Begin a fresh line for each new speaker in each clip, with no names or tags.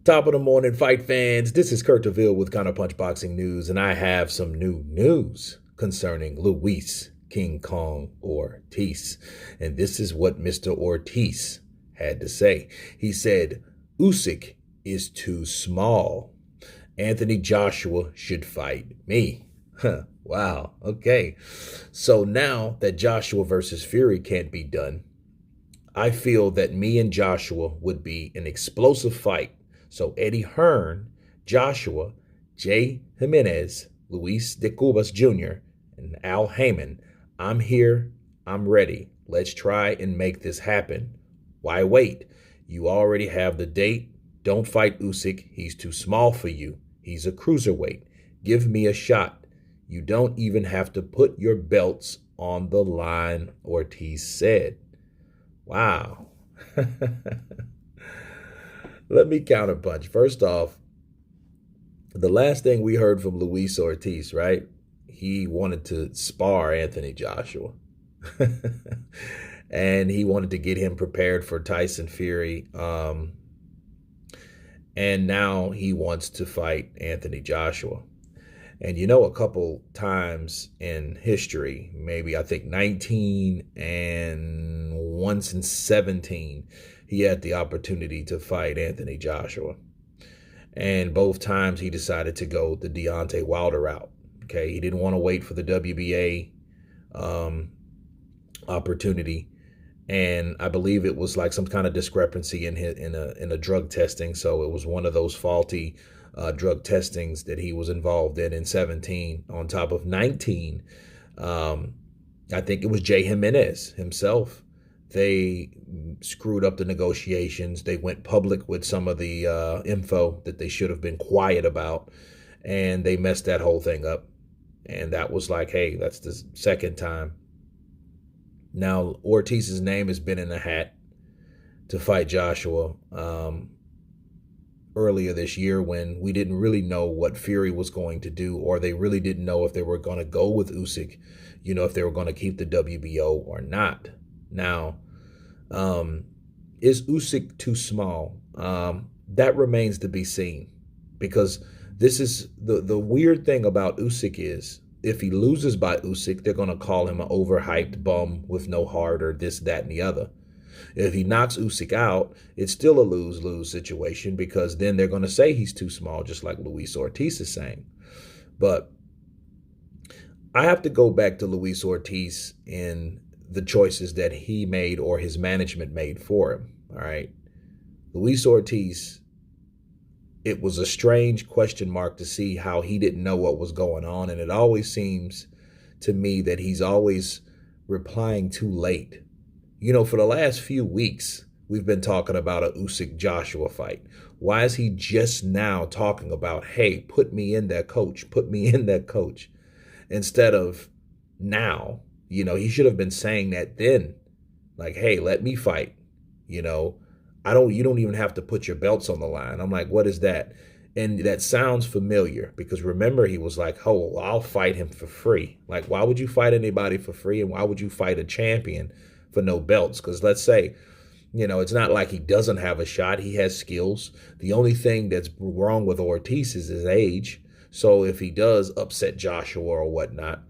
Top of the morning, fight fans. This is Kurt DeVille with Counterpunch Boxing News, and I have some new news concerning Luis King Kong Ortiz. And this is what Mr. Ortiz had to say. He said, Usyk is too small. Anthony Joshua should fight me. Huh. Wow. Okay. So now that Joshua versus Fury can't be done, I feel that me and Joshua would be an explosive fight. So Eddie Hearn, Joshua, Jay Jimenez, Luis de Cubas Jr., and Al Heyman, I'm here. I'm ready. Let's try and make this happen. Why wait? You already have the date. Don't fight Usyk. He's too small for you. He's a cruiserweight. Give me a shot. You don't even have to put your belts on the line, Ortiz said. Wow. Let me counterpunch. First off, the last thing we heard from Luis Ortiz, right? He wanted to spar Anthony Joshua. And he wanted to get him prepared for Tyson Fury. And now he wants to fight Anthony Joshua. And you know, a couple times in history, maybe I think 19 and once in 17, he had the opportunity to fight Anthony Joshua. And both times he decided to go the Deontay Wilder route. Okay, he didn't want to wait for the WBA opportunity. And I believe it was like some kind of discrepancy in a drug testing. So it was one of those faulty drug testings that he was involved in 17 on top of 19. I think it was Jay Jimenez himself. They screwed up the negotiations. They went public with some of the info that they should have been quiet about, and they messed that whole thing up. And that was like, hey, that's the second time. Now, Ortiz's name has been in the hat to fight Joshua earlier this year when we didn't really know what Fury was going to do, or they really didn't know if they were going to go with Usyk, you know, if they were going to keep the WBO or not. Now, is Usyk too small? That remains to be seen, because this is the weird thing about Usyk is if he loses by Usyk, they're going to call him an overhyped bum with no heart or this, that, and the other. If he knocks Usyk out, it's still a lose-lose situation, because then they're going to say he's too small, just like Luis Ortiz is saying. But I have to go back to Luis Ortiz in the choices that he made or his management made for him. All right. Luis Ortiz, it was a strange question mark to see how he didn't know what was going on. And it always seems to me that he's always replying too late. You know, for the last few weeks, we've been talking about a Usyk-Joshua fight. Why is he just now talking about, hey, put me in there, coach, put me in there, coach, instead of now? You know, he should have been saying that then, like, hey, let me fight. You know, you don't even have to put your belts on the line. I'm like, what is that? And that sounds familiar, because remember, he was like, oh, well, I'll fight him for free. Like, why would you fight anybody for free? And why would you fight a champion for no belts? Because let's say, you know, it's not like he doesn't have a shot. He has skills. The only thing that's wrong with Ortiz is his age. So if he does upset Joshua or whatnot,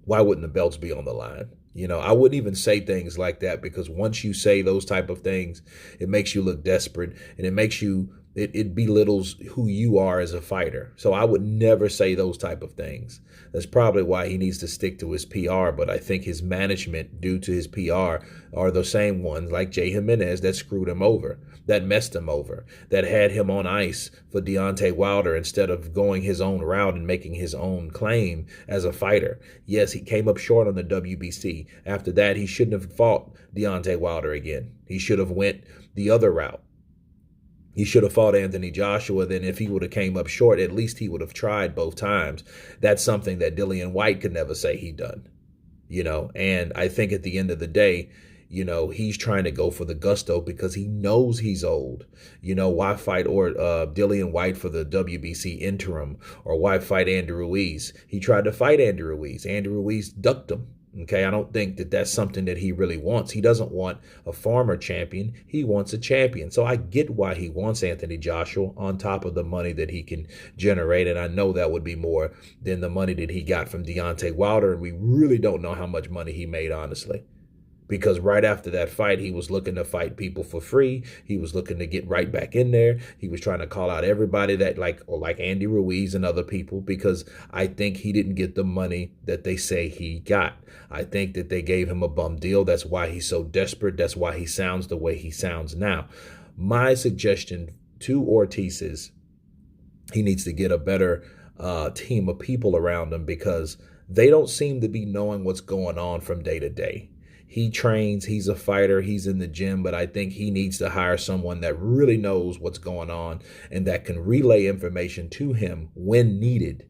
why wouldn't the belts be on the line? You know, I wouldn't even say things like that, because once you say those type of things, it makes you look desperate, and it makes you, it belittles who you are as a fighter. So I would never say those type of things. That's probably why he needs to stick to his PR. But I think his management, due to his PR, are the same ones like Jay Jimenez that screwed him over, that messed him over, that had him on ice for Deontay Wilder instead of going his own route and making his own claim as a fighter. Yes, he came up short on the WBC. After that, he shouldn't have fought Deontay Wilder again. He should have went the other route. He should have fought Anthony Joshua. Then if he would have came up short, at least he would have tried both times. That's something that Dillian White could never say he done, you know. And I think at the end of the day, you know, he's trying to go for the gusto because he knows he's old. You know, why fight Dillian White for the WBC interim, or why fight Andrew Ruiz? He tried to fight Andrew Ruiz. Andrew Ruiz ducked him. Okay, I don't think that that's something that he really wants. He doesn't want a former champion. He wants a champion. So I get why he wants Anthony Joshua on top of the money that he can generate. And I know that would be more than the money that he got from Deontay Wilder. And we really don't know how much money he made, honestly. Because right after that fight, he was looking to fight people for free. He was looking to get right back in there. He was trying to call out everybody that like Andy Ruiz and other people, because I think he didn't get the money that they say he got. I think that they gave him a bum deal. That's why he's so desperate. That's why he sounds the way he sounds now. My suggestion to Ortiz is he needs to get a better team of people around him, because they don't seem to be knowing what's going on from day to day. He trains, he's a fighter, he's in the gym, but I think he needs to hire someone that really knows what's going on and that can relay information to him when needed.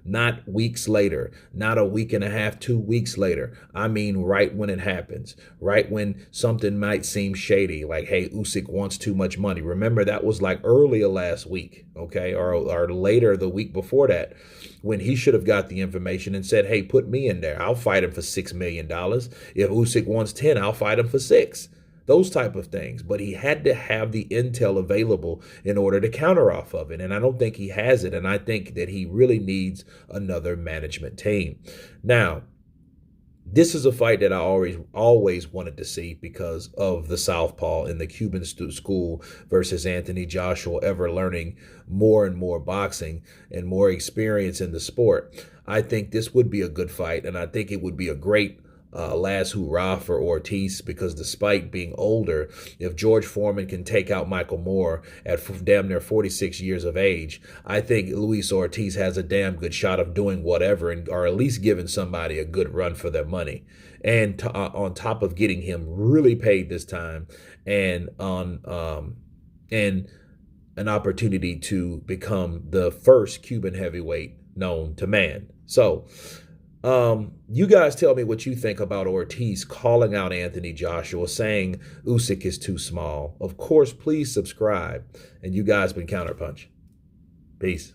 Not weeks later, not a week and a half, 2 weeks later. I mean, right when it happens, right when something might seem shady, like, hey, Usyk wants too much money. Remember, that was like earlier last week, okay, or later the week before that, when he should have got the information and said, hey, put me in there. I'll fight him for $6 million. If Usyk wants 10, I'll fight him for 6. Those type of things. But he had to have the intel available in order to counter off of it. And I don't think he has it. And I think that he really needs another management team. Now, this is a fight that I always wanted to see because of the southpaw in the Cuban school versus Anthony Joshua, ever learning more and more boxing and more experience in the sport. I think this would be a good fight, and I think it would be a great last hurrah for Ortiz, because despite being older, if George Foreman can take out Michael Moore at damn near 46 years of age, I think Luis Ortiz has a damn good shot of doing whatever, or at least giving somebody a good run for their money. And on top of getting him really paid this time, and and an opportunity to become the first Cuban heavyweight known to man. So you guys tell me what you think about Ortiz calling out Anthony Joshua, saying Usyk is too small. Of course, please subscribe. And you guys been Counterpunch. Peace.